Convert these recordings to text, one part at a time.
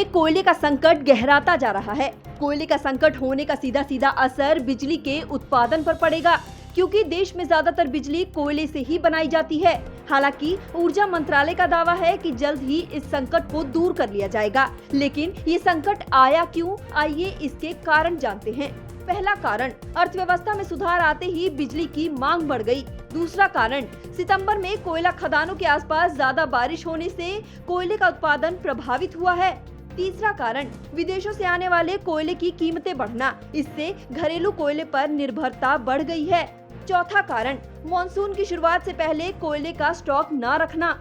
में कोयले का संकट गहराता जा रहा है। कोयले का संकट होने का सीधा सीधा असर बिजली के उत्पादन पर पड़ेगा, क्योंकि देश में ज्यादातर बिजली कोयले से ही बनाई जाती है। हालांकि ऊर्जा मंत्रालय का दावा है कि जल्द ही इस संकट को दूर कर लिया जाएगा, लेकिन ये संकट आया क्यों? आइए इसके कारण जानते हैं। पहला कारण, अर्थव्यवस्था में सुधार आते ही बिजली की मांग बढ़ गई। दूसरा कारण, सितंबर में कोयला खदानों के आसपास ज्यादा बारिश होने से कोयले का उत्पादन प्रभावित हुआ है। तीसरा कारण, विदेशों से आने वाले कोयले की कीमतें बढ़ना, इससे घरेलू कोयले पर निर्भरता बढ़ गई है। चौथा कारण, मॉनसून की शुरुआत से पहले कोयले का स्टॉक न रखना।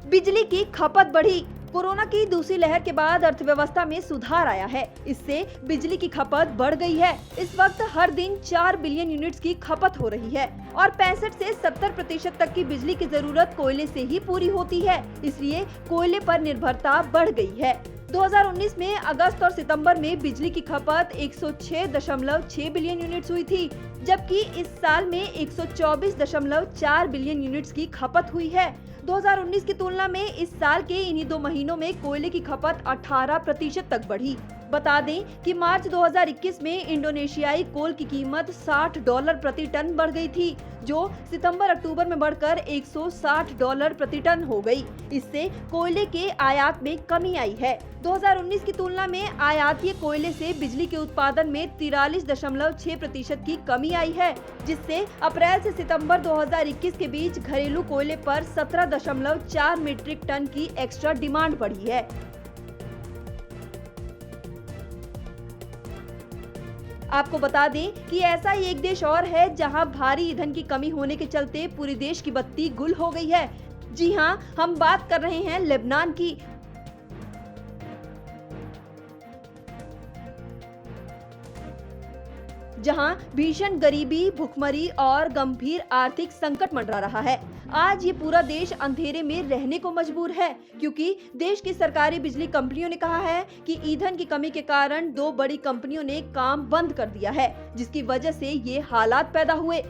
बिजली की खपत बढ़ी। कोरोना की दूसरी लहर के बाद अर्थव्यवस्था में सुधार आया है, इससे बिजली की खपत बढ़ गई है। इस वक्त हर दिन 4 बिलियन यूनिट्स की खपत हो रही है और 65 से 70% तक की बिजली की जरूरत कोयले से ही पूरी होती है, इसलिए कोयले पर निर्भरता बढ़ गई है। 2019 में अगस्त और सितंबर में बिजली की खपत 106.6 बिलियन यूनिट्स हुई थी, जबकि इस साल में 124.4 बिलियन यूनिट्स की खपत हुई है। 2019 की तुलना में इस साल के इन्हीं 2 महीनों में कोयले की खपत 18% तक बढ़ी। बता दें कि मार्च 2021 में इंडोनेशियाई कोल की कीमत $60 प्रति टन बढ़ गई थी, जो सितंबर-अक्टूबर में बढ़कर $160 प्रति टन हो गई। इससे कोयले के आयात में कमी आई है। 2019 की तुलना में आयातीय कोयले से बिजली के उत्पादन में 43.6% की कमी आई है, जिससे अप्रैल से सितंबर 2021 के बीच घरेलू कोयले पर 17.4 मीट्रिक टन की एक्स्ट्रा डिमांड बढ़ी है। आपको बता दें कि ऐसा ही एक देश और है जहां भारी ईंधन की कमी होने के चलते पूरे देश की बत्ती गुल हो गई है। जी हां, हम बात कर रहे हैं लेबनान की। जहां भीषण गरीबी, भुखमरी और गंभीर आर्थिक संकट मंडरा रहा है। आज ये पूरा देश अंधेरे में रहने को मजबूर है, क्योंकि देश की सरकारी बिजली कंपनियों ने कहा है कि ईंधन की कमी के कारण 2 बड़ी कंपनियों ने काम बंद कर दिया है, जिसकी वजह से ये हालात पैदा हुए।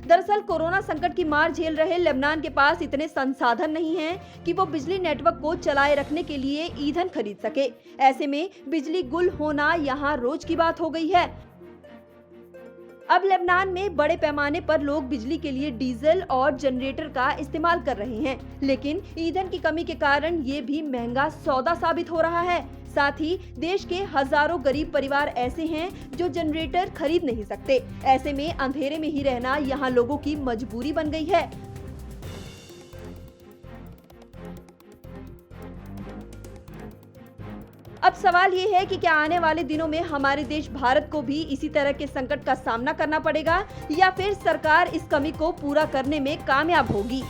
दरअसल कोरोना संकट की मार झेल रहे लेबनान के पास इतने संसाधन नहीं हैं कि वो बिजली नेटवर्क को चलाए रखने के लिए ईंधन खरीद सके। ऐसे में बिजली गुल होना यहाँ रोज की बात हो गई है। अब लेबनान में बड़े पैमाने पर लोग बिजली के लिए डीजल और जनरेटर का इस्तेमाल कर रहे हैं, लेकिन ईंधन की कमी के कारण ये भी महंगा सौदा साबित हो रहा है। साथ ही देश के हजारों गरीब परिवार ऐसे हैं जो जनरेटर खरीद नहीं सकते। ऐसे में अंधेरे में ही रहना यहाँ लोगों की मजबूरी बन गई है। अब सवाल ये है कि क्या आने वाले दिनों में हमारे देश भारत को भी इसी तरह के संकट का सामना करना पड़ेगा, या फिर सरकार इस कमी को पूरा करने में कामयाब होगी।